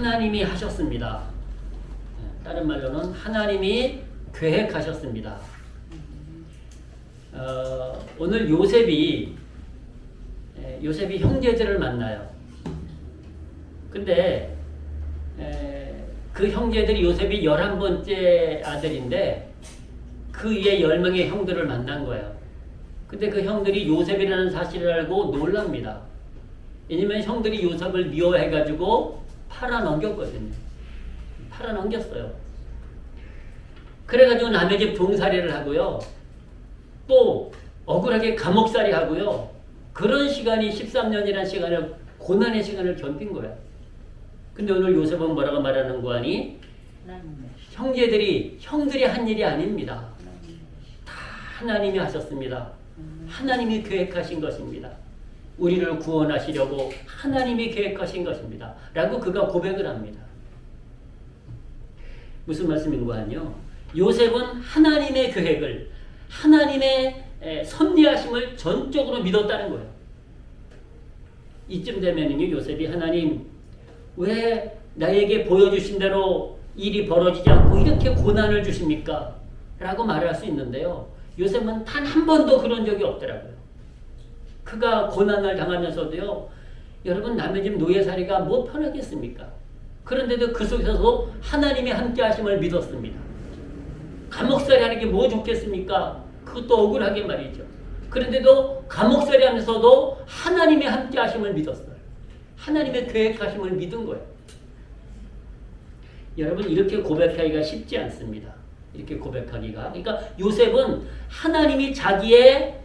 하나님이 하셨습니다. 다른 말로는 하나님이 계획하셨습니다. 오늘 요셉이 형제들을 만나요. 근데 그 형제들이 요셉이 11번째 아들인데 그 위에 10명의 형들을 만난 거예요. 근데 그 형들이 요셉이라는 사실을 알고 놀랍니다. 왜냐면 형들이 요셉을 미워해가지고 팔아넘겼거든요. 팔아넘겼어요. 그래가지고 남의 집 종살이를 하고요. 또 억울하게 감옥살이 하고요. 그런 시간이 13년이라는 시간을, 고난의 시간을 견딘 거예요. 근데 오늘 요셉은 뭐라고 말하는 거 아니? 형들이 한 일이 아닙니다. 다 하나님이 하셨습니다. 하나님이 계획하신 것입니다. 우리를 구원하시려고 하나님이 계획하신 것입니다. 라고 그가 고백을 합니다. 무슨 말씀인가 하뇨? 요셉은 하나님의 계획을, 하나님의 섭리하심을 전적으로 믿었다는 거예요. 이쯤 되면은요, 요셉이 하나님, 왜 나에게 보여주신 대로 일이 벌어지지 않고 이렇게 고난을 주십니까? 라고 말할 수 있는데요. 요셉은 단 한 번도 그런 적이 없더라고요. 그가 고난을 당하면서도요, 여러분 남의 집 노예살이가 뭐 편하겠습니까? 그런데도 그 속에서도 하나님의 함께 하심을 믿었습니다. 감옥살이 하는 게 뭐 좋겠습니까? 그것도 억울하게 말이죠. 그런데도 감옥살이 하면서도 하나님의 함께 하심을 믿었어요. 하나님의 계획하심을 믿은 거예요. 여러분 이렇게 고백하기가 쉽지 않습니다. 이렇게 고백하기가. 그러니까 요셉은 하나님이 자기의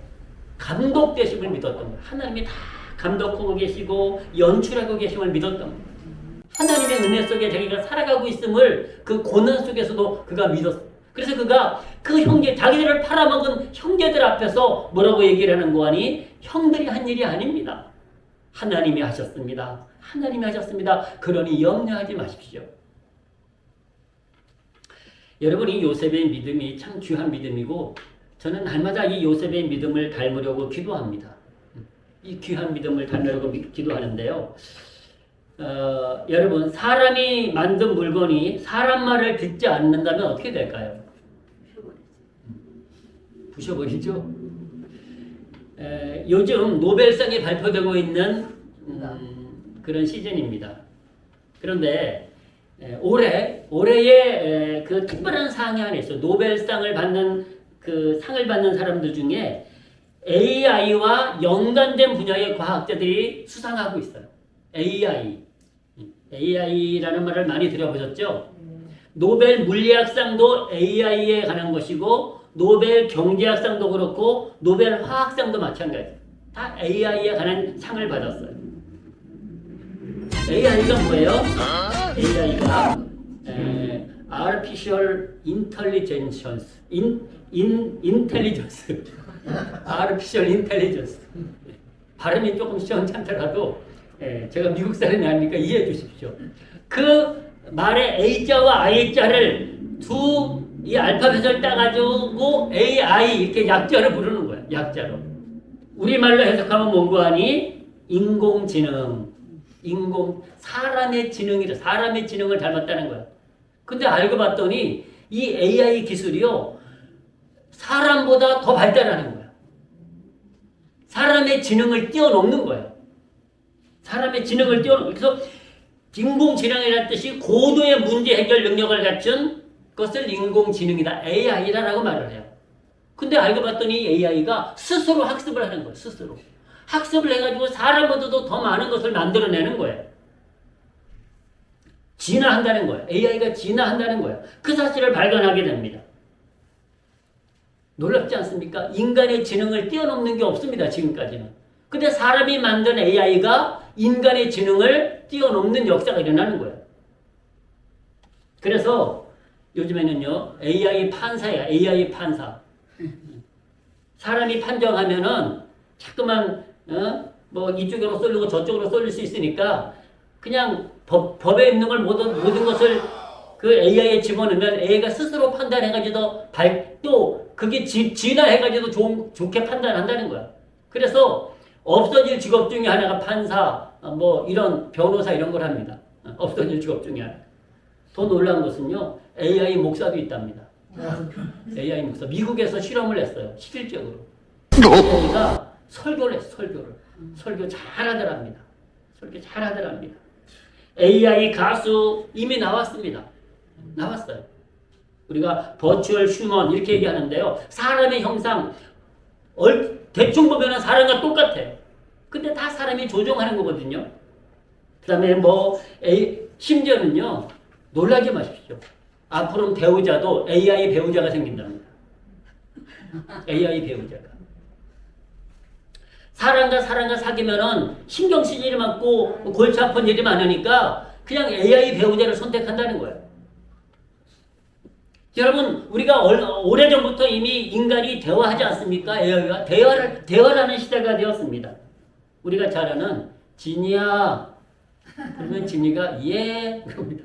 감독되심을 믿었던 거예요. 하나님이 다 감독하고 계시고 연출하고 계심을 믿었던 거예요. 하나님의 은혜 속에 자기가 살아가고 있음을 그 고난 속에서도 그가 믿었어요. 그래서 그가 그 형제, 자기들을 팔아먹은 형제들 앞에서 뭐라고 얘기를 하는 거 아니? 형들이 한 일이 아닙니다. 하나님이 하셨습니다. 하나님이 하셨습니다. 그러니 염려하지 마십시오. 여러분 이 요셉의 믿음이 참 귀한 믿음이고 저는 날마다 이 요셉의 믿음을 닮으려고 기도합니다. 이 귀한 믿음을 닮으려고 기도하는데요. 여러분 사람이 만든 물건이 사람 말을 듣지 않는다면 어떻게 될까요? 부셔버리죠. 요즘 노벨상이 발표되고 있는 그런 시즌입니다. 그런데 올해의 그 특별한 상이 하나 있어요. 노벨상을 받는 그 상을 받는 사람들 중에 AI와 연관된 분야의 과학자들이 수상하고 있어요. AI라는 말을 많이 들어보셨죠? 노벨 물리학상도 AI에 관한 것이고 노벨 경제학상도 그렇고 노벨 화학상도 마찬가지예요. 다 AI에 관한 상을 받았어요. AI가 뭐예요? AI가 Artificial Intelligence, Artificial Intelligence. 발음이 조금 시원찮더라도 제가 미국 사람이 아니니까 이해해 주십시오. 그 말의 A자와 I자를 이 알파벳을 따가지고 AI 이렇게 약자로 부르는 거야. 약자로. 우리말로 해석하면 뭔고 하니? 인공지능. 사람의 지능이래. 사람의 지능을 닮았다는 거야. 근데 알고 봤더니 이 AI 기술이요. 사람보다 더 발달하는 거야. 사람의 지능을 뛰어넘는 거야. 사람의 지능을 뛰어넘는 거야. 그래서 인공지능이라는 뜻이 고도의 문제 해결 능력을 갖춘 것을 인공지능이다. AI라고 말을 해요. 근데 알고 봤더니 AI가 스스로 학습을 하는 거예요. 스스로. 학습을 해가지고 사람보다도 더 많은 것을 만들어내는 거예요. 진화한다는 거예요. AI가 진화한다는 거예요. 그 사실을 발견하게 됩니다. 놀랍지 않습니까? 인간의 지능을 뛰어넘는 게 없습니다. 지금까지는. 근데 사람이 만든 AI가 인간의 지능을 뛰어넘는 역사가 일어나는 거예요. 그래서 요즘에는요, AI 판사야. AI 판사. 사람이 판정하면은 자꾸만 뭐 이쪽으로 쏠리고 저쪽으로 쏠릴 수 있으니까 그냥 법에 있는 걸 모든 것을 그 AI에 집어넣으면 AI가 스스로 판단해가지고 또 그게 진화해가지고 좋게 판단한다는 거야. 그래서 없어질 직업 중에 하나가 판사, 뭐 이런 변호사 이런 걸 합니다. 없어질 직업 중에 하나. 더 놀라운 것은요, AI 목사도 있답니다. AI 목사. 미국에서 실험을 했어요. 실질적으로. AI가 설교를 했어요. 설교를. 설교 잘하더랍니다. 설교 잘하더랍니다. AI 가수 이미 나왔습니다. 나왔어요. 우리가 버추얼 휴먼 이렇게 얘기하는데요. 사람의 형상 대충 보면 사람과 똑같아요. 근데 다 사람이 조종하는 거거든요. 그 다음에 심지어는요, 놀라지 마십시오. 앞으로 배우자도 AI 배우자가 생긴답니다. AI 배우자가. 사람과 사귀면은 신경 쓸 일이 많고 골치 아픈 일이 많으니까 그냥 AI 배우자를 선택한다는 거예요. 여러분, 우리가 오래전부터 이미 인간이 대화하지 않습니까? AI가 대화라는 시대가 되었습니다. 우리가 잘 아는 진이야. 그러면 진이가 예 그럽니다.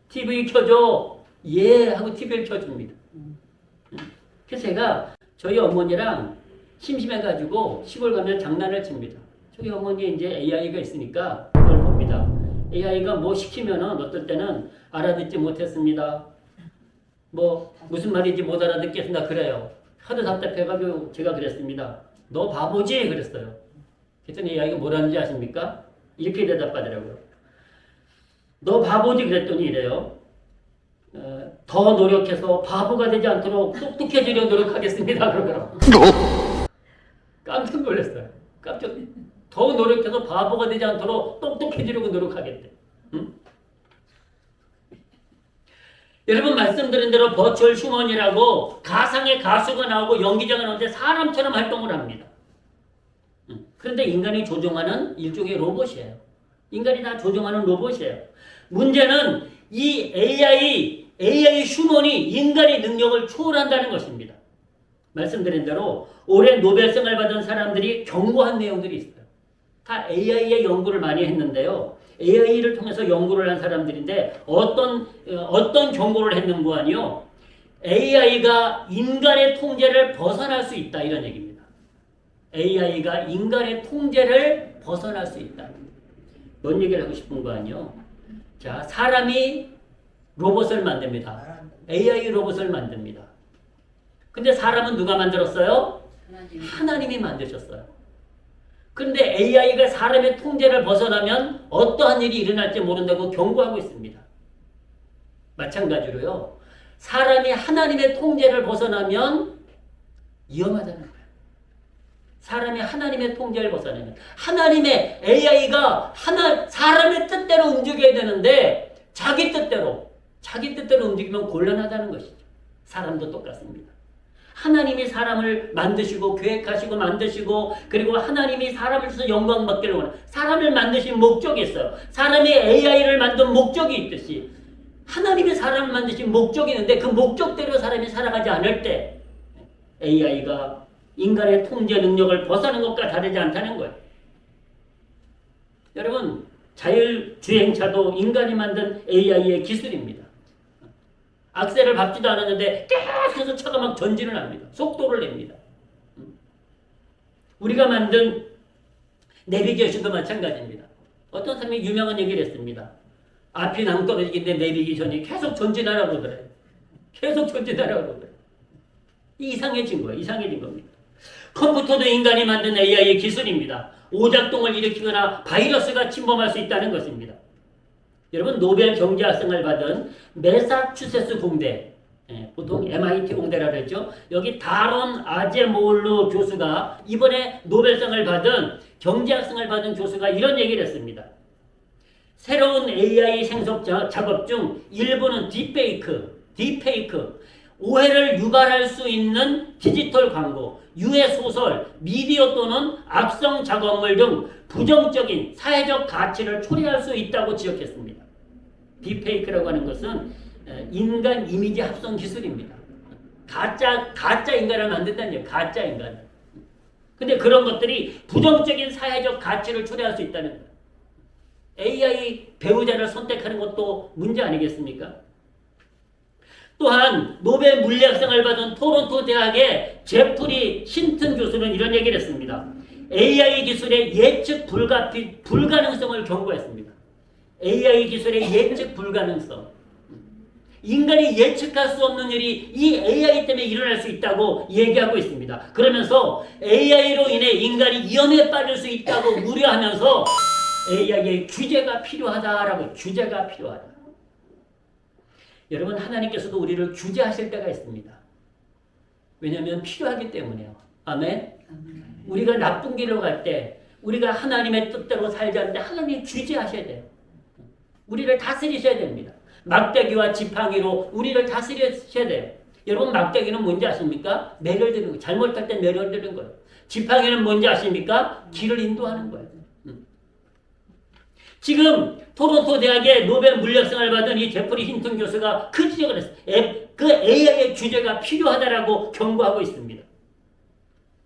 TV 켜줘. 예 하고 TV를 켜줍니다. 그래서 제가 저희 어머니랑 심심해가지고 시골 가면 장난을 칩니다. 저희 어머니 이제 AI가 있으니까 그걸 봅니다. AI가 뭐 시키면은 어떨 때는 알아듣지 못했습니다. 무슨 말인지 못 알아듣겠습니다. 그래요. 하도 답답해가지고 제가 그랬습니다. 너 바보지? 그랬어요. 그랬더니 AI가 뭐라는지 아십니까? 이렇게 대답하더라고요. 너 바보지? 그랬더니 이래요. 더 노력해서 바보가 되지 않도록 똑똑해지려 노력하겠습니다. 그러더라고요. 깜짝 놀랐어요. 더 노력해서 바보가 되지 않도록 똑똑해지려고 노력하겠대. 응? 여러분 말씀드린 대로 버추얼 휴먼이라고 가상의 가수가 나오고 연기자가 나오는데 사람처럼 활동을 합니다. 그런데 인간이 조종하는 일종의 로봇이에요. 인간이 다 조종하는 로봇이에요. 문제는 이 AI 휴먼이 인간의 능력을 초월한다는 것입니다. 말씀드린 대로 올해 노벨상을 받은 사람들이 경고한 내용들이 있어요. 다 AI의 연구를 많이 했는데요. AI를 통해서 연구를 한 사람들인데 어떤 경고를 했는가 하니요. AI가 인간의 통제를 벗어날 수 있다 이런 얘기입니다. AI가 인간의 통제를 벗어날 수 있다. 뭔 얘기를 하고 싶은 거 아니요. 자, 사람이 로봇을 만듭니다. AI 로봇을 만듭니다. 근데 사람은 누가 만들었어요? 하나님이 만드셨어요. 근데 AI가 사람의 통제를 벗어나면 어떠한 일이 일어날지 모른다고 경고하고 있습니다. 마찬가지로요. 사람이 하나님의 통제를 벗어나면 위험하다는 거예요. 사람이 하나님의 통제를 벗어나면 하나님의 AI가 사람의 뜻대로 움직여야 되는데 자기 뜻대로 움직이면 곤란하다는 것이죠. 사람도 똑같습니다. 하나님이 사람을 만드시고 계획하시고 만드시고 그리고 하나님이 사람을 통해서 영광 받기를 원해요. 사람을 만드신 목적이 있어요. 사람이 AI를 만든 목적이 있듯이 하나님이 사람을 만드신 목적이 있는데 그 목적대로 사람이 살아가지 않을 때 AI가 인간의 통제 능력을 벗어나는 것과 다르지 않다는 거예요. 여러분, 자율주행차도 인간이 만든 AI의 기술입니다. 악셀을 밟지도 않았는데 계속해서 차가 막 전진을 합니다. 속도를 냅니다. 우리가 만든 내비게이션도 마찬가지입니다. 어떤 사람이 유명한 얘기를 했습니다. 앞이 낭떠러지인데 내비게이션이 계속 전진하라고 그래요. 계속 전진하라고 그래요. 이상해진 거예요. 이상해진 겁니다. 컴퓨터도 인간이 만든 AI의 기술입니다. 오작동을 일으키거나 바이러스가 침범할 수 있다는 것입니다. 여러분, 노벨 경제학상을 받은 매사추세츠 공대, 보통 MIT 공대라 그랬죠. 여기 다론 아제모울루 교수가 이번에 노벨상을 받은 경제학상을 받은 교수가 이런 얘기를 했습니다. 새로운 AI 생성 작업 중 일부는 딥페이크, 오해를 유발할 수 있는 디지털 광고, 유해 소설, 미디어 또는 악성 작업물 등 부정적인 사회적 가치를 초래할 수 있다고 지적했습니다. 딥페이크라고 하는 것은 인간 이미지 합성 기술입니다. 가짜 인간을 만든다는 얘기예요. 가짜 인간. 근데 그런 것들이 부정적인 사회적 가치를 초래할 수 있다는 거예요. AI 배우자를 선택하는 것도 문제 아니겠습니까? 또한 노벨 물리학상을 받은 토론토 대학의 제프리 신튼 교수는 이런 얘기를 했습니다. AI 기술의 예측 불가능성을 경고했습니다. AI 기술의 예측 불가능성. 인간이 예측할 수 없는 일이 이 AI 때문에 일어날 수 있다고 얘기하고 있습니다. 그러면서 AI로 인해 인간이 위험에 빠질 수 있다고 우려하면서 AI의 규제가 필요하다라고 규제가 필요하다. 여러분 하나님께서도 우리를 규제하실 때가 있습니다. 왜냐하면 필요하기 때문에요. 아멘? 우리가 나쁜 길로 갈 때 우리가 하나님의 뜻대로 살지 않는데 하나님이 규제하셔야 돼요. 우리를 다스리셔야 됩니다. 막대기와 지팡이로 우리를 다스리셔야 돼요. 여러분 막대기는 뭔지 아십니까? 매를 드는 거예요. 잘못할 때 매를 드는 거예요. 지팡이는 뭔지 아십니까? 길을 인도하는 거예요. 지금 토론토 대학의 노벨 물리학상을 받은 이 제프리 힌턴 교수가 그 지적을 했어요. 그 AI의 규제가 필요하다라고 경고하고 있습니다.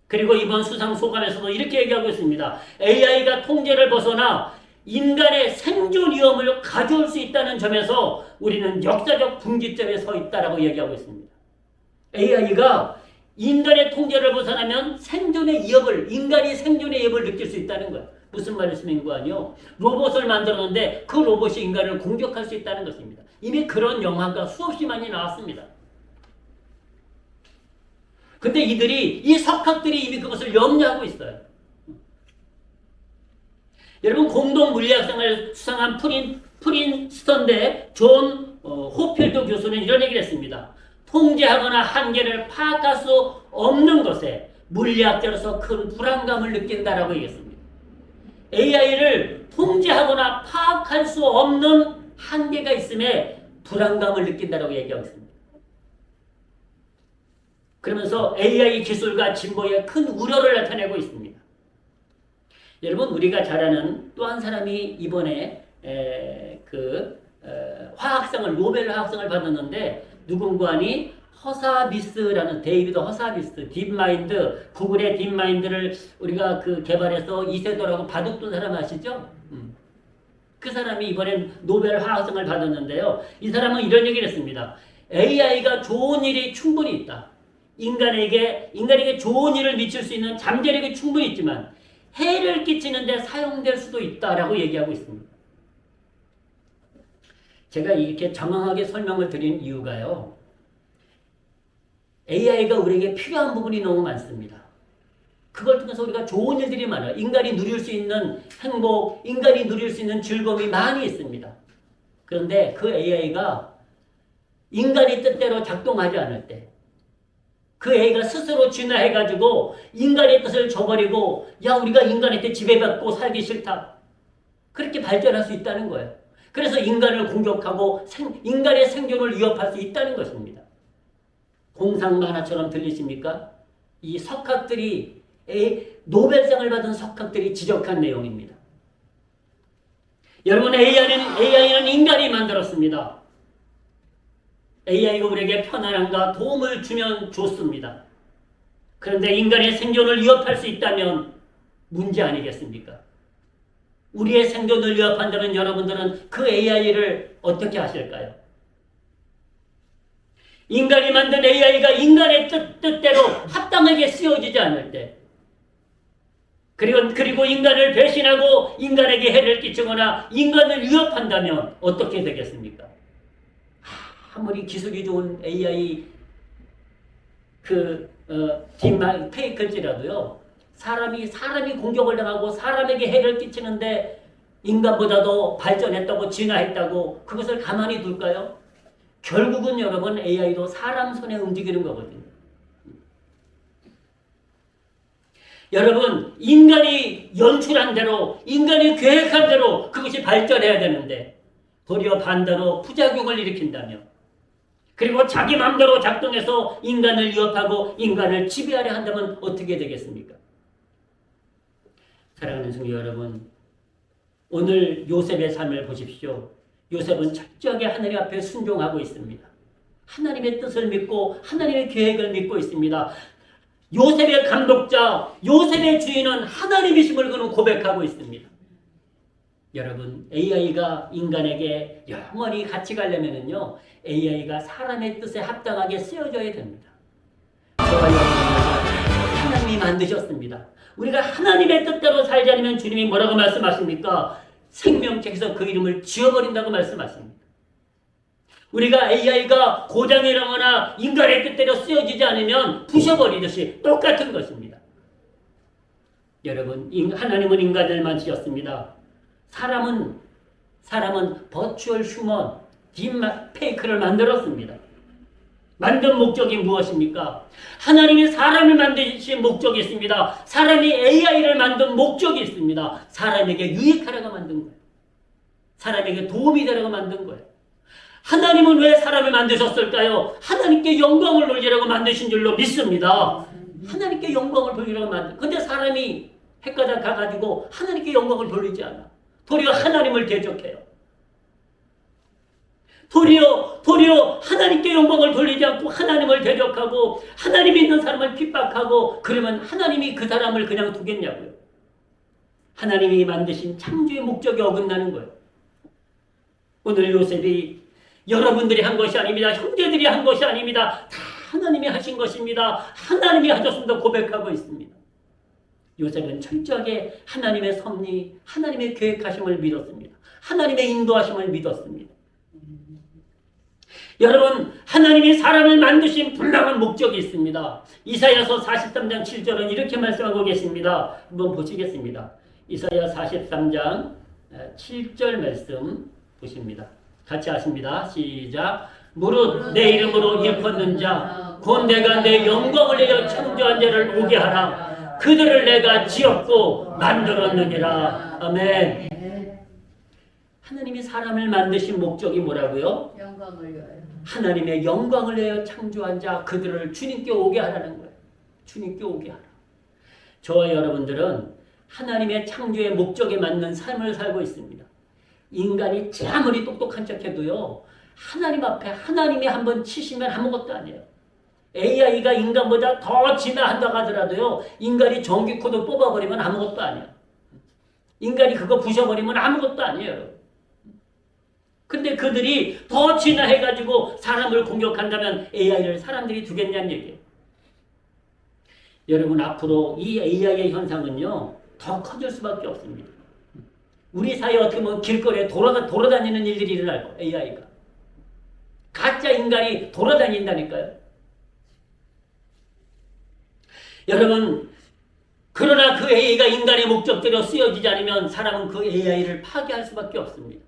그리고 이번 수상 소감에서도 이렇게 얘기하고 있습니다. AI가 통제를 벗어나 인간의 생존 위험을 가져올 수 있다는 점에서 우리는 역사적 분기점에 서 있다라고 얘기하고 있습니다. AI가 인간의 통제를 벗어나면 생존의 위협을, 인간이 생존의 위협을 느낄 수 있다는 거예요. 무슨 말씀인 거 아니요? 로봇을 만들었는데 그 로봇이 인간을 공격할 수 있다는 것입니다. 이미 그런 영화가 수없이 많이 나왔습니다. 근데 이 석학들이 이미 그것을 염려하고 있어요. 여러분 공동 물리학상을 수상한 프린스턴대 존 호필드 교수는 이런 얘기를 했습니다. 통제하거나 한계를 파악할 수 없는 것에 물리학자로서 큰 불안감을 느낀다라고 얘기했습니다. AI를 통제하거나 파악할 수 없는 한계가 있음에 불안감을 느낀다라고 얘기하고 있습니다. 그러면서 AI 기술과 진보에 큰 우려를 나타내고 있습니다. 여러분 우리가 잘 아는 또 한 사람이 이번에 화학상을 노벨 화학상을 받았는데 누군가니 허사비스라는 데이비드 허사비스 딥마인드 구글의 딥마인드를 우리가 개발해서 이세돌하고 바둑둔 사람 아시죠? 그 사람이 이번엔 노벨 화학상을 받았는데요. 이 사람은 이런 얘기를 했습니다. AI가 좋은 일이 충분히 있다. 인간에게 좋은 일을 미칠 수 있는 잠재력이 충분히 있지만 해를 끼치는데 사용될 수도 있다라고 얘기하고 있습니다. 제가 이렇게 장황하게 설명을 드린 이유가요. AI가 우리에게 필요한 부분이 너무 많습니다. 그걸 통해서 우리가 좋은 일들이 많아요. 인간이 누릴 수 있는 행복, 인간이 누릴 수 있는 즐거움이 많이 있습니다. 그런데 그 AI가 인간의 뜻대로 작동하지 않을 때 그 AI가 스스로 진화해가지고 인간의 뜻을 저버리고 우리가 인간한테 지배받고 살기 싫다. 그렇게 발전할 수 있다는 거예요. 그래서 인간을 공격하고 인간의 생존을 위협할 수 있다는 것입니다. 공상 만화처럼 들리십니까? 이 석학들이 노벨상을 받은 석학들이 지적한 내용입니다. 여러분 AI는 인간이 만들었습니다. AI가 우리에게 편안함과 도움을 주면 좋습니다. 그런데 인간의 생존을 위협할 수 있다면 문제 아니겠습니까? 우리의 생존을 위협한다면 여러분들은 그 AI를 어떻게 하실까요? 인간이 만든 AI가 인간의 뜻대로 합당하게 쓰여지지 않을 때 그리고 인간을 배신하고 인간에게 해를 끼치거나 인간을 위협한다면 어떻게 되겠습니까? 아무리 기술이 좋은 AI 페이크일지라도요. 사람이 공격을 당하고 사람에게 해를 끼치는데 인간보다도 발전했다고 진화했다고 그것을 가만히 둘까요? 결국은 여러분 AI도 사람 손에 움직이는 거거든요. 여러분 인간이 연출한 대로 인간이 계획한 대로 그것이 발전해야 되는데 도리어 반대로 부작용을 일으킨다면 그리고 자기 마음대로 작동해서 인간을 위협하고 인간을 지배하려 한다면 어떻게 되겠습니까? 사랑하는 성도 여러분, 오늘 요셉의 삶을 보십시오. 요셉은 철저하게 하나님 앞에 순종하고 있습니다. 하나님의 뜻을 믿고 하나님의 계획을 믿고 있습니다. 요셉의 감독자, 요셉의 주인은 하나님이심을 그는 고백하고 있습니다. 여러분, AI가 인간에게 영원히 같이 가려면은요, AI가 사람의 뜻에 합당하게 쓰여져야 됩니다. 저와 여러분을 하나님이 만드셨습니다. 우리가 하나님의 뜻대로 살지 않으면 주님이 뭐라고 말씀하십니까? 생명책에서 그 이름을 지워버린다고 말씀하십니다. 우리가 AI가 고장이라거나 인간의 뜻대로 쓰여지지 않으면 부셔버리듯이 똑같은 것입니다. 여러분, 하나님은 인간을 만드셨습니다. 사람은 버추얼 휴먼, 딥페이크를 만들었습니다. 만든 목적이 무엇입니까? 하나님이 사람을 만드신 목적이 있습니다. 사람이 AI를 만든 목적이 있습니다. 사람에게 유익하라고 만든 거예요. 사람에게 도움이 되라고 만든 거예요. 하나님은 왜 사람을 만드셨을까요? 하나님께 영광을 돌리라고 만드신 줄로 믿습니다. 하나님께 영광을 돌리라고 근데 사람이 헷가닥 가가지고 하나님께 영광을 돌리지 않아. 도리어 하나님을 대적해요. 도리어 하나님께 영광을 돌리지 않고 하나님을 대적하고 하나님 믿는 사람을 핍박하고 그러면 하나님이 그 사람을 그냥 두겠냐고요. 하나님이 만드신 창조의 목적에 어긋나는 거예요. 오늘 요셉이 여러분들이 한 것이 아닙니다. 형제들이 한 것이 아닙니다. 다 하나님이 하신 것입니다. 하나님이 하셨습니다. 고백하고 있습니다. 요셉은 철저하게 하나님의 섭리, 하나님의 계획하심을 믿었습니다. 하나님의 인도하심을 믿었습니다. 여러분, 하나님이 사람을 만드신 분명한 목적이 있습니다. 이사야서 43장 7절은 이렇게 말씀하고 계십니다. 한번 보시겠습니다. 이사야 43장 7절 말씀 보십니다. 같이 하십니다. 시작. 무릇 내 이름으로 일컫는 자, 곧 내가 내 영광을 내어 창조한 자를 오게 하라. 그들을 내가 지었고 만들었느니라. 아멘. 하나님이 사람을 만드신 목적이 뭐라고요? 영광을 위하여. 하나님의 영광을 내어 창조한 자 그들을 주님께 오게 하라는 거예요. 주님께 오게 하라. 저와 여러분들은 하나님의 창조의 목적에 맞는 삶을 살고 있습니다. 인간이 아무리 똑똑한 척해도요, 하나님 앞에 하나님이 한번 치시면 아무것도 아니에요. AI가 인간보다 더 진화한다고 하더라도요, 인간이 전기 코드 뽑아버리면 아무것도 아니에요. 인간이 그거 부셔버리면 아무것도 아니에요. 근데 그들이 더 진화해가지고 사람을 공격한다면 AI를 사람들이 두겠냐는 얘기예요. 여러분, 앞으로 이 AI의 현상은요, 더 커질 수밖에 없습니다. 우리 사회에 어떻게 보면 길거리에 돌아다니는 일들이 일어날 거예요. AI가. 가짜 인간이 돌아다닌다니까요. 여러분, 그러나 그 AI가 인간의 목적대로 쓰여지지 않으면 사람은 그 AI를 파괴할 수밖에 없습니다.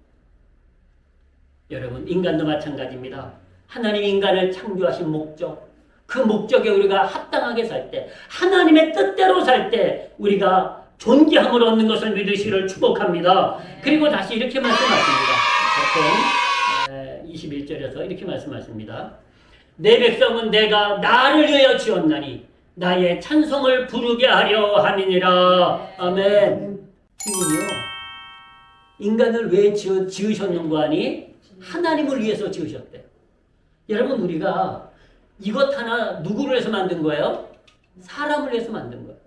여러분, 인간도 마찬가지입니다. 하나님 인간을 창조하신 목적, 그 목적에 우리가 합당하게 살 때, 하나님의 뜻대로 살 때 우리가 존귀함을 얻는 것을 믿으시기를 축복합니다. 그리고 다시 이렇게 말씀하십니다. 같은 21절에서 이렇게 말씀하십니다. 내 백성은 내가 나를 위하여 지었나니 나의 찬송을 부르게 하려 함이니라. 아멘. 주님이요, 인간을 왜 지으셨는고 하니? 하나님을 위해서 지으셨대요. 여러분, 우리가 이것 하나 누구를 위해서 만든 거예요? 사람을 위해서 만든 거예요.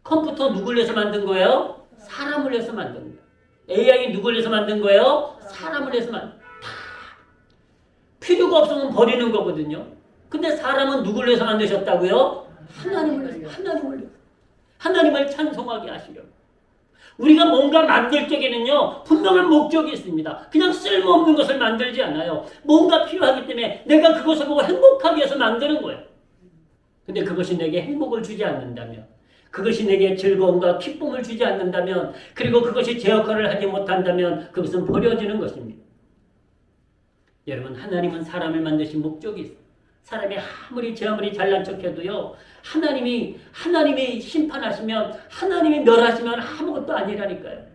컴퓨터 누구를 위해서 만든 거예요? 사람을 위해서 만든 거예요. AI 누구를 위해서 만든 거예요? 사람을 위해서 만든 거예요. 다 필요가 없으면 버리는 거거든요. 근데 사람은 누구를 위해서 만드셨다고요? 하나님을 위해서. 하나님을 찬송하게 하시려고. 우리가 뭔가 만들 적에는요, 분명한 목적이 있습니다. 그냥 쓸모없는 것을 만들지 않아요. 뭔가 필요하기 때문에 내가 그것을 보고 행복하기 위해서 만드는 거예요. 근데 그것이 내게 행복을 주지 않는다면, 그것이 내게 즐거움과 기쁨을 주지 않는다면, 그리고 그것이 제 역할을 하지 못한다면 그것은 버려지는 것입니다. 여러분, 하나님은 사람을 만드신 목적이 있어요. 사람이 아무리 잘난 척해도요, 하나님이 심판하시면, 하나님이 멸하시면 아무것도 아니라니까요.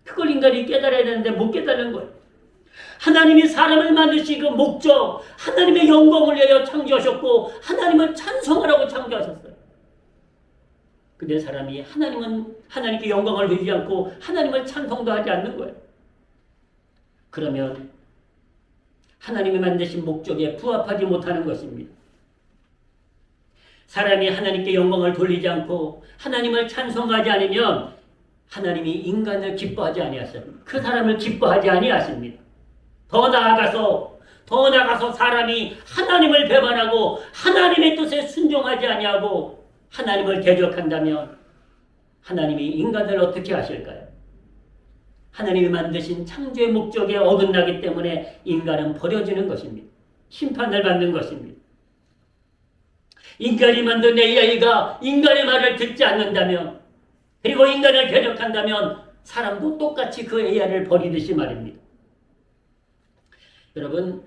그걸 인간이 깨달아야 되는데 못 깨달은 거예요. 하나님이 사람을 만드신 그 목적, 하나님의 영광을 위하여 창조하셨고 하나님을 찬송하라고 창조하셨어요. 근데 사람이 하나님께 영광을 드리지 않고 하나님을 찬송도 하지 않는 거예요. 그러면 하나님이 만드신 목적에 부합하지 못하는 것입니다. 사람이 하나님께 영광을 돌리지 않고 하나님을 찬송하지 않으면 하나님이 인간을 기뻐하지 아니하셔요. 그 사람을 기뻐하지 아니하십니다. 더 나아가서 사람이 하나님을 배반하고 하나님의 뜻에 순종하지 아니하고 하나님을 대적한다면 하나님이 인간을 어떻게 하실까요? 하나님이 만드신 창조의 목적에 어긋나기 때문에 인간은 버려지는 것입니다. 심판을 받는 것입니다. 인간이 만든 AI가 인간의 말을 듣지 않는다면, 그리고 인간을 대적한다면 사람도 똑같이 그 AI를 버리듯이 말입니다. 여러분,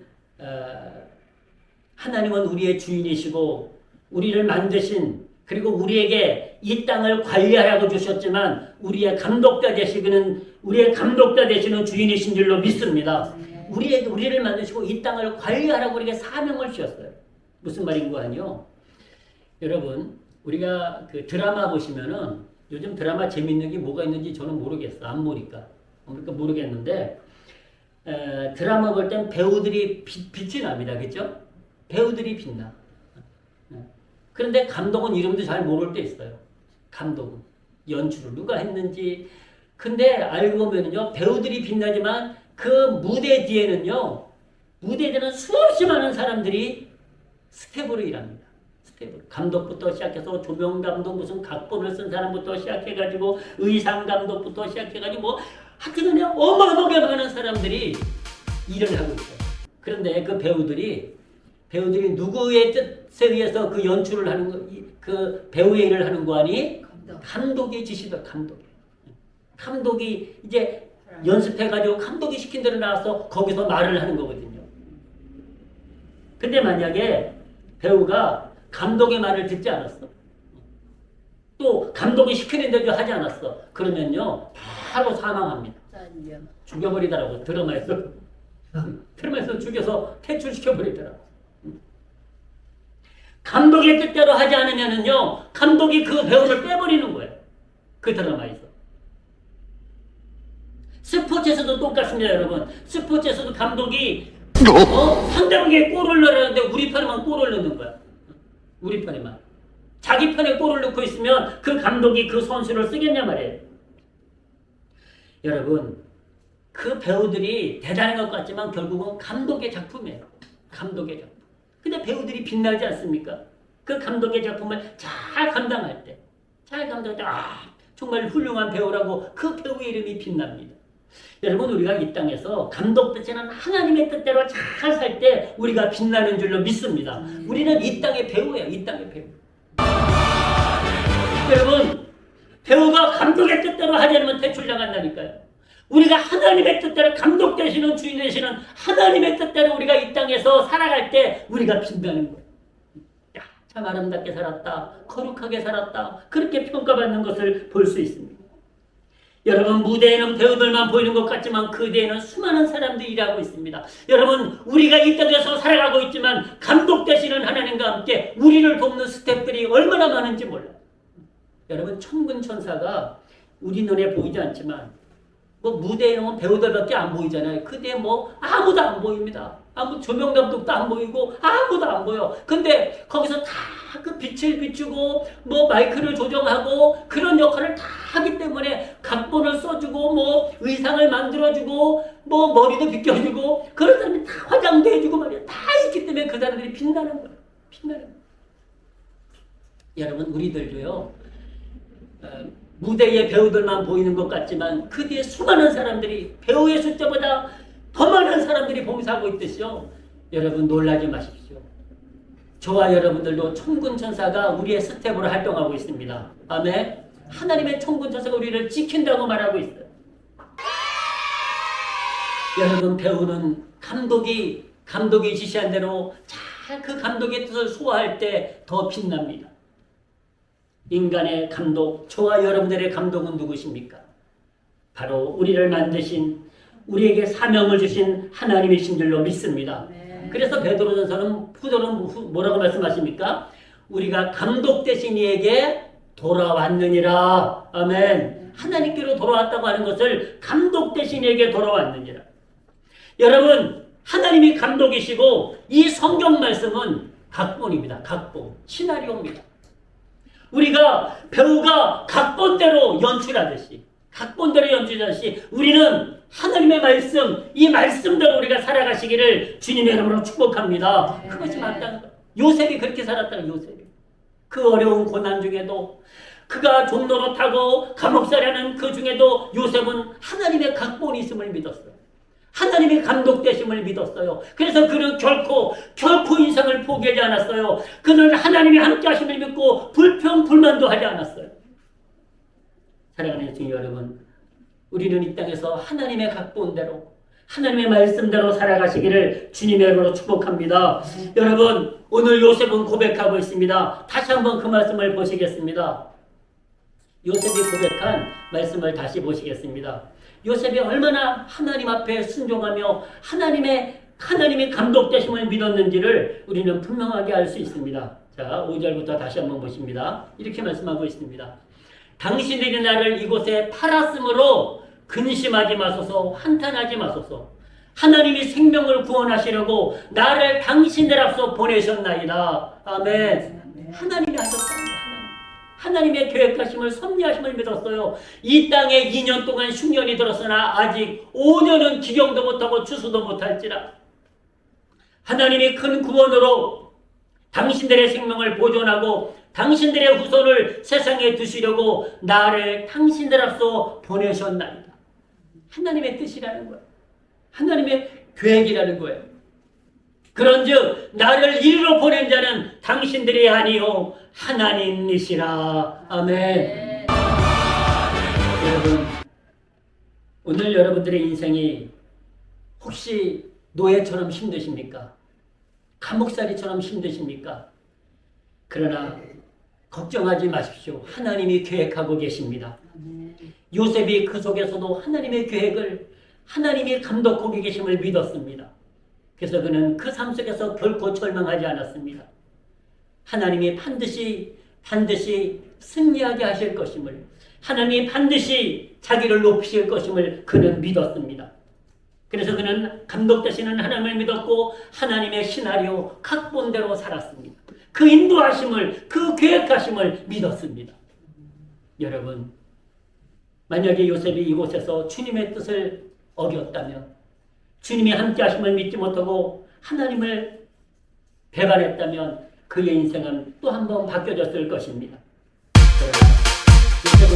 하나님은 우리의 주인이시고 우리를 만드신, 그리고 우리에게 이 땅을 관리하라고 주셨지만 우리의 감독자 되시는 주인이신 줄로 믿습니다. 우리를 만드시고 이 땅을 관리하라고 우리에게 사명을 주셨어요. 무슨 말인고 하니요? 여러분, 우리가 그 드라마 보시면은, 요즘 드라마 재밌는 게 뭐가 있는지 저는 모르겠어. 안 보니까. 모르겠는데, 드라마 볼 땐 배우들이 빛이 납니다. 그죠? 배우들이 빛나. 그런데 감독은 이름도 잘 모를 때 있어요. 감독은. 연출을 누가 했는지. 근데 알고 보면요, 배우들이 빛나지만 그 무대 뒤에는요, 무대 뒤에는 수없이 많은 사람들이 스텝으로 일합니다. 감독부터 시작해서 조명 감독, 무슨 각본을 쓴 사람부터 시작해가지고 의상 감독부터 시작해가지고 뭐 하여튼 그냥 어마어마하게 많은 사람들이 일을 하고 있어요. 그런데 그 배우들이 누구의 뜻에 의해서 그 연출을 하는 거, 그 배우의 일을 하는 거 아니? 감독의 지시다. 감독이 이제 연습해가지고 감독이 시킨 대로 나와서 거기서 말을 하는 거거든요. 근데 만약에 배우가 감독의 말을 듣지 않았어, 또 감독이 시키는 대로 하지 않았어, 그러면요 바로 사망합니다. 죽여버리더라고. 드라마에서 죽여서 퇴출시켜버리더라고. 감독의 뜻대로 하지 않으면은요, 감독이 그 배우를 빼버리는 거예요. 그 드라마에서. 스포츠에서도 똑같습니다, 여러분. 스포츠에서도 감독이 상대방에게 골을 넣으려는데 우리 편에만 골을 넣는 거야. 우리 편에만. 자기 편에 골을 넣고 있으면 그 감독이 그 선수를 쓰겠냐 말이에요. 여러분, 그 배우들이 대단한 것 같지만 결국은 감독의 작품이에요. 감독의 작품. 근데 배우들이 빛나지 않습니까? 그 감독의 작품을 잘 감당할 때, 정말 훌륭한 배우라고 그 배우의 이름이 빛납니다. 여러분, 우리가 이 땅에서 감독 되시는 하나님의 뜻대로 잘 살 때 우리가 빛나는 줄로 믿습니다. 우리는 이 땅의 배우예요. 이 땅의 배우. 여러분, 배우가 감독의 뜻대로 하지 않으면 퇴출당한다니까요. 우리가 하나님의 뜻대로, 감독 되시는 주인 되시는 하나님의 뜻대로 우리가 이 땅에서 살아갈 때 우리가 빛나는 거예요. 야, 참 아름답게 살았다, 거룩하게 살았다, 그렇게 평가받는 것을 볼 수 있습니다. 여러분, 무대에는 배우들만 보이는 것 같지만 그 뒤에는 수많은 사람들이 일하고 있습니다. 여러분, 우리가 이 땅에서 살아가고 있지만 감독 되시는 하나님과 함께 우리를 돕는 스태프들이 얼마나 많은지 몰라요. 여러분, 천군 천사가 우리 눈에 보이지 않지만 뭐 무대에 놓은 배우들밖에 안 보이잖아요. 그 뒤에 뭐 아무도 안 보입니다. 아무 조명 감독도 안 보이고 아무도 안 보여. 근데 거기서 다 그 빛을 비추고 뭐 마이크를 조정하고 그런 역할을 다 하기 때문에 각본을 써주고 뭐 의상을 만들어주고 뭐 머리도 비껴주고 그런 사람이 다 화장도 해주고 말이야. 다 있기 때문에 그 사람들이 빛나는 거예요. 빛나는 거예요. 여러분, 우리들도요, 무대에 배우들만 보이는 것 같지만 그 뒤에 수많은 사람들이, 배우의 숫자보다 더 많은 사람들이 봉사하고 있듯이요. 여러분, 놀라지 마십시오. 저와 여러분들도 천군 천사가 우리의 스텝으로 활동하고 있습니다. 아멘. 하나님의 천군 천사가 우리를 지킨다고 말하고 있어요. 여러분, 배우는 감독이 지시한 대로 잘 그 감독의 뜻을 소화할 때 더 빛납니다. 인간의 감독, 저와 여러분들의 감독은 누구십니까? 바로 우리를 만드신, 우리에게 사명을 주신 하나님이신 줄로 믿습니다. 그래서 베드로전서는 뭐라고 말씀하십니까? 우리가 감독 되신 이에게 돌아왔느니라. 아멘. 하나님께로 돌아왔다고 하는 것을 감독 되신 이에게 돌아왔느니라. 여러분, 하나님이 감독이시고 이 성경 말씀은 각본입니다. 각본, 시나리오입니다. 우리가 배우가 각본대로 연출하듯이 우리는 하나님의 말씀, 이 말씀대로 우리가 살아가시기를 주님의 이름으로 축복합니다. 그것이 맞다는 거예요. 요셉이 그렇게 살았다는, 요셉이 그 어려운 고난 중에도 그가 종로로 타고 감옥살이하는 그 중에도 요셉은 하나님의 각본이 있음을 믿었어요. 하나님의 감독되심을 믿었어요. 그래서 그는 결코 인생을 포기하지 않았어요. 그는 하나님의 함께 하심을 믿고 불평불만도 하지 않았어요. 사랑하는 주님 여러분, 우리는 이 땅에서 하나님의 각본대로 하나님의 말씀대로 살아가시기를 주님의 이름으로 축복합니다. 여러분, 오늘 요셉은 고백하고 있습니다. 다시 한번 그 말씀을 보시겠습니다. 요셉이 고백한 말씀을 다시 보시겠습니다. 요셉이 얼마나 하나님 앞에 순종하며 하나님의 감독되심을 믿었는지를 우리는 분명하게 알 수 있습니다. 자, 5절부터 다시 한번 보십니다. 이렇게 말씀하고 있습니다. 당신들이 나를 이곳에 팔았으므로 근심하지 마소서, 한탄하지 마소서. 하나님이 생명을 구원하시려고 나를 당신들 앞서 보내셨나이다. 아멘. 하나님이 하셨습니다. 하나님의 계획하심을 섭리하심을 믿었어요. 이 땅에 2년 동안 흉년이 들었으나 아직 5년은 기경도 못하고 추수도 못할지라. 하나님이 큰 구원으로 당신들의 생명을 보존하고 당신들의 후손을 세상에 두시려고 나를 당신들 앞서 보내셨나이다. 하나님의 뜻이라는 거예요. 하나님의 계획이라는 거예요. 그런즉 나를 이리로 보낸 자는 당신들이 아니요 하나님이시라. 아멘. 여러분, 오늘 여러분들의 인생이 혹시 노예처럼 힘드십니까? 감옥살이처럼 힘드십니까? 그러나 걱정하지 마십시오. 하나님이 계획하고 계십니다. 요셉이 그 속에서도 하나님의 계획을, 하나님이 감독하고 계심을 믿었습니다. 그래서 그는 그 삶 속에서 결코 절망하지 않았습니다. 하나님이 반드시 승리하게 하실 것임을, 하나님이 반드시 자기를 높이실 것임을 그는 믿었습니다. 그래서 그는 감독되시는 하나님을 믿었고 하나님의 시나리오 각본대로 살았습니다. 그 인도하심을, 그 계획하심을 믿었습니다. 여러분, 만약에 요셉이 이곳에서 주님의 뜻을 어겼다면, 주님이 함께 하심을 믿지 못하고 하나님을 배반했다면 그의 인생은 또 한 번 바뀌어졌을 것입니다. 그러나 요셉은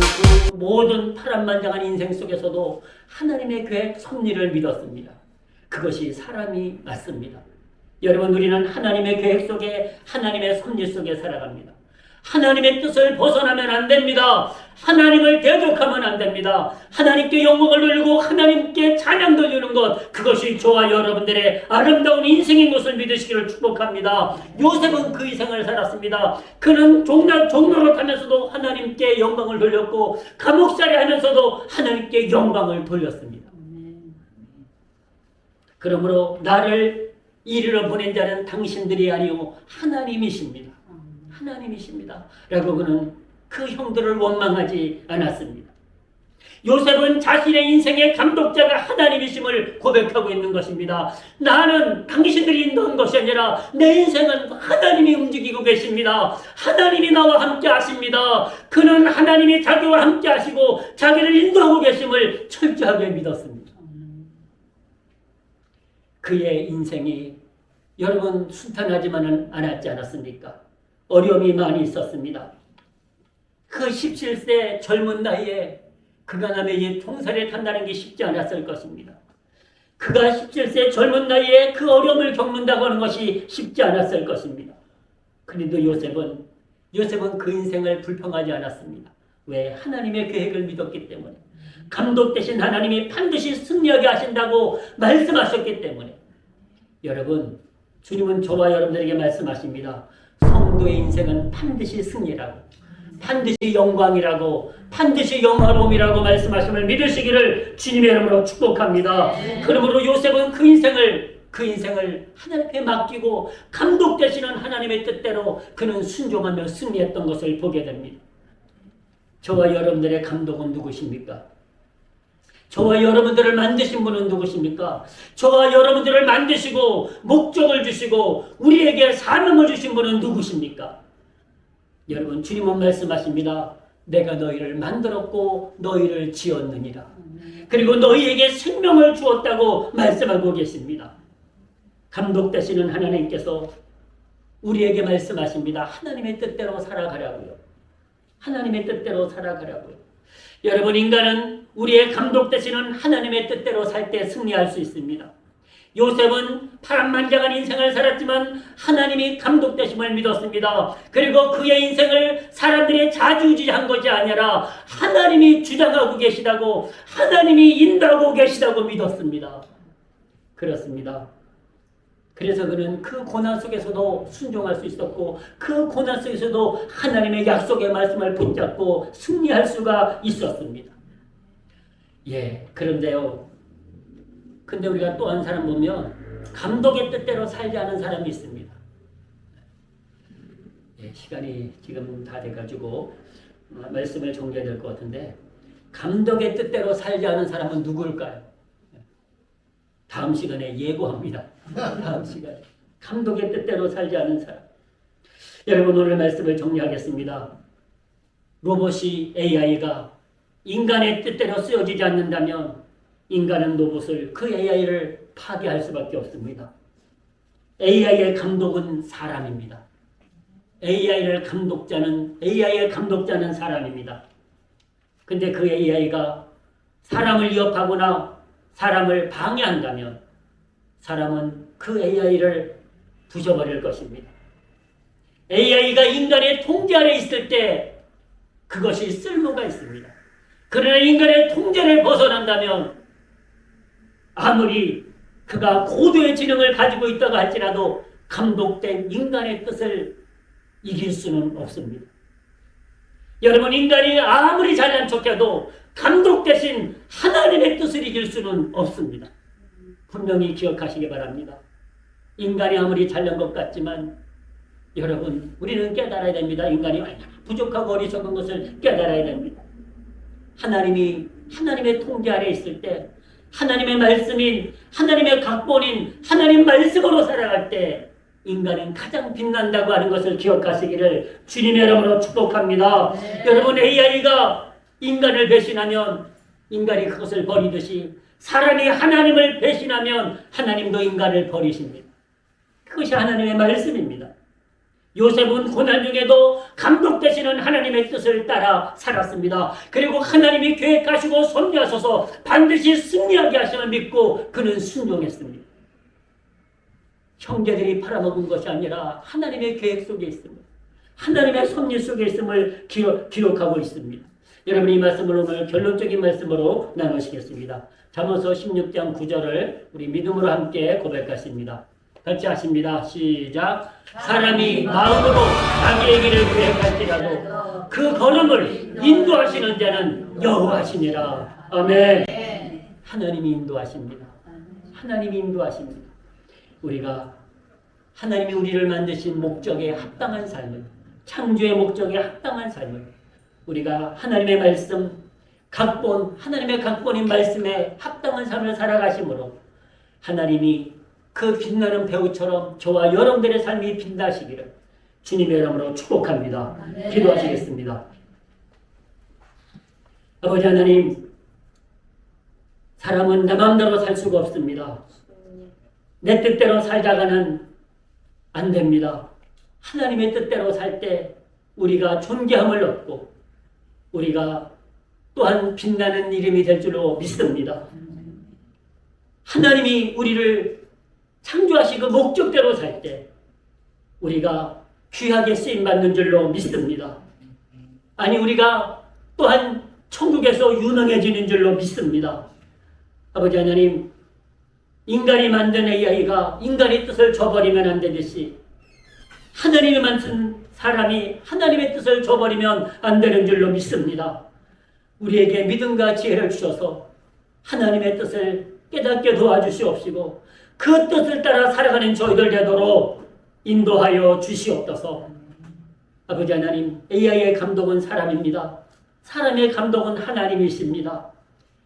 그 모든 파란만장한 인생 속에서도 하나님의 계획 섭리를 믿었습니다. 그것이 사람이 맞습니다. 여러분, 우리는 하나님의 계획 속에, 하나님의 섭리 속에 살아갑니다. 하나님의 뜻을 벗어나면 안 됩니다. 하나님을 대적하면 안 됩니다. 하나님께 영광을 돌리고 하나님께 찬양 돌리는 것, 그것이 저와 여러분들의 아름다운 인생인 것을 믿으시기를 축복합니다. 요셉은 그 인생을 살았습니다. 그는 종로로 타면서도 하나님께 영광을 돌렸고 감옥살이 하면서도 하나님께 영광을 돌렸습니다. 그러므로 나를 이리로 보낸 자는 당신들이 아니오 하나님이십니다. 하나님이십니다. 라고 그는 그 형들을 원망하지 않았습니다. 요셉은 자신의 인생의 감독자가 하나님이심을 고백하고 있는 것입니다. 나는 당신들이 인도한 것이 아니라 내 인생은 하나님이 움직이고 계십니다. 하나님이 나와 함께 하십니다. 그는 하나님이 자기와 함께 하시고 자기를 인도하고 계심을 철저하게 믿었습니다. 그의 인생이 여러분 순탄하지만은 않았지 않았습니까? 어려움이 많이 있었습니다. 그 17세 젊은 나이에 그가 남의 집 총살에 탄다는 게 쉽지 않았을 것입니다. 그가 17세 젊은 나이에 그 어려움을 겪는다고 하는 것이 쉽지 않았을 것입니다. 그런데 요셉은 그 인생을 불평하지 않았습니다. 왜? 하나님의 계획을 믿었기 때문에. 감독 되신 하나님이 반드시 승리하게 하신다고 말씀하셨기 때문에. 여러분, 주님은 저와 여러분들에게 말씀하십니다. 성도의 인생은 반드시 승리라고, 반드시 영광이라고, 반드시 영화로움이라고 말씀하심을 믿으시기를 주님의 이름으로 축복합니다. 그러므로 요셉은 그 인생을 하나님께 맡기고 감독되시는 하나님의 뜻대로 그는 순종하며 승리했던 것을 보게 됩니다. 저와 여러분들의 감독은 누구십니까? 저와 여러분들을 만드신 분은 누구십니까? 저와 여러분들을 만드시고 목적을 주시고 우리에게 사명을 주신 분은 누구십니까? 여러분, 주님은 말씀하십니다. 내가 너희를 만들었고 너희를 지었느니라. 그리고 너희에게 생명을 주었다고 말씀하고 계십니다. 감독되시는 하나님께서 우리에게 말씀하십니다. 하나님의 뜻대로 살아가라고요. 하나님의 뜻대로 살아가라고요. 여러분, 인간은 우리의 감독 되시는 하나님의 뜻대로 살 때 승리할 수 있습니다. 요셉은 파란만장한 인생을 살았지만 하나님이 감독되심을 믿었습니다. 그리고 그의 인생을 사람들이 좌지우지한 것이 아니라 하나님이 주장하고 계시다고, 하나님이 인도하고 계시다고 믿었습니다. 그렇습니다. 그래서 그는 그 고난 속에서도 순종할 수 있었고, 그 고난 속에서도 하나님의 약속의 말씀을 붙잡고 승리할 수가 있었습니다. 그런데요, 근데 우리가 또 한 사람 보면 감독의 뜻대로 살지 않은 사람이 있습니다. 시간이 지금 다 돼가지고 말씀을 정리해야 될 것 같은데, 감독의 뜻대로 살지 않은 사람은 누구일까요? 다음 시간에 예고합니다. 다음 시간에. 감독의 뜻대로 살지 않은 사람. 여러분, 오늘 말씀을 정리하겠습니다. 로봇이, AI가 인간의 뜻대로 쓰여지지 않는다면 인간은 로봇을, 그 AI를 파괴할 수밖에 없습니다. AI의 감독은 사람입니다. AI의 감독자는 사람입니다. 근데 그 AI가 사람을 위협하거나 사람을 방해한다면 사람은 그 AI를 부셔버릴 것입니다. AI가 인간의 통제 아래 있을 때 그것이 쓸모가 있습니다. 그러나 인간의 통제를 벗어난다면 아무리 그가 고도의 지능을 가지고 있다고 할지라도 감독된 인간의 뜻을 이길 수는 없습니다. 여러분, 인간이 아무리 잘난 척해도 감독 대신 하나님의 뜻을 이길 수는 없습니다. 분명히 기억하시기 바랍니다. 인간이 아무리 잘난 것 같지만 여러분, 우리는 깨달아야 됩니다. 인간이 얼마나 부족하고 어리석은 것을 깨달아야 됩니다. 하나님의 통제 아래 있을 때, 하나님의 말씀인, 하나님의 각본인 하나님 말씀으로 살아갈 때 인간은 가장 빛난다고 하는 것을 기억하시기를 주님의 이름으로 축복합니다. 여러분, AI가 인간을 배신하면 인간이 그것을 버리듯이 사람이 하나님을 배신하면 하나님도 인간을 버리십니다. 그것이 하나님의 말씀입니다. 요셉은 고난 중에도 감독되시는 하나님의 뜻을 따라 살았습니다. 그리고 하나님이 계획하시고 섭리하셔서 반드시 승리하게 하심을 믿고 그는 순종했습니다. 형제들이 팔아먹은 것이 아니라 하나님의 계획 속에 있습니다. 하나님의 섭리 속에 있음을 기록하고 있습니다. 여러분, 이 말씀을 오늘 결론적인 말씀으로 나누시겠습니다. 잠언서 16장 9절을 우리 믿음으로 함께 고백하십니다. 같이 하십니다. 시작. 사람이 마음으로 자기의 길을 계획할지라도 그 걸음을 인도하시는 자는 여호와시니라. 아멘. 하나님이 인도하십니다. 하나님이 인도하십니다. 우리가 하나님이 우리를 만드신 목적에 합당한 삶을, 창조의 목적에 합당한 삶을, 우리가 하나님의 말씀, 하나님의 각본인 말씀에 합당한 삶을 살아가심으로 하나님이 그 빛나는 배우처럼 저와 여러분들의 삶이 빛나시기를 주님의 이름으로 축복합니다. 기도하시겠습니다. 아버지 하나님, 사람은 내 마음대로 살 수가 없습니다. 내 뜻대로 살다가는 안 됩니다. 하나님의 뜻대로 살 때 우리가 존귀함을 얻고 우리가 또한 빛나는 이름이 될 줄로 믿습니다. 하나님이 우리를 창조하시고 목적대로 살 때 우리가 귀하게 쓰임받는 줄로 믿습니다. 아니, 우리가 또한 천국에서 유능해지는 줄로 믿습니다. 아버지 하나님, 인간이 만든 AI가 인간의 뜻을 저버리면 안 되듯이 하나님이 만든 사람이 하나님의 뜻을 저버리면 안 되는 줄로 믿습니다. 우리에게 믿음과 지혜를 주셔서 하나님의 뜻을 깨닫게 도와주시옵시고 그 뜻을 따라 살아가는 저희들 되도록 인도하여 주시옵소서. 아버지 하나님, AI의 감독은 사람입니다. 사람의 감독은 하나님이십니다.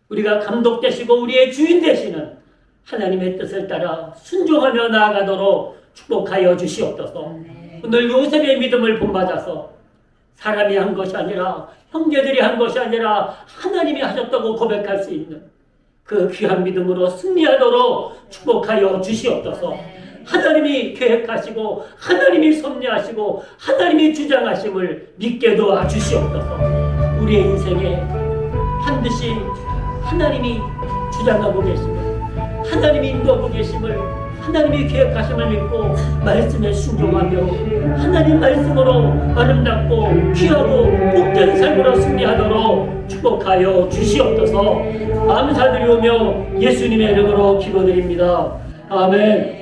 우리가 감독 되시고 우리의 주인 되시는 하나님의 뜻을 따라 순종하며 나아가도록 축복하여 주시옵소서. 오늘 요셉의 믿음을 본받아서 사람이 한 것이 아니라, 형제들이 한 것이 아니라 하나님이 하셨다고 고백할 수 있는 그 귀한 믿음으로 승리하도록 축복하여 주시옵소서. 하나님이 계획하시고 하나님이 섭리하시고 하나님이 주장하심을 믿게 도와 주시옵소서. 우리의 인생에 반드시 하나님이 주장하고 계심을, 하나님이 인도하고 계심을, 하나님이 계획하심을 믿고 말씀에 순종하며 하나님 말씀으로 아름답고 귀하고 복된 삶으로 승리하도록 축복하여 주시옵소서. 감사드리오며 예수님의 이름으로 기도드립니다. 아멘.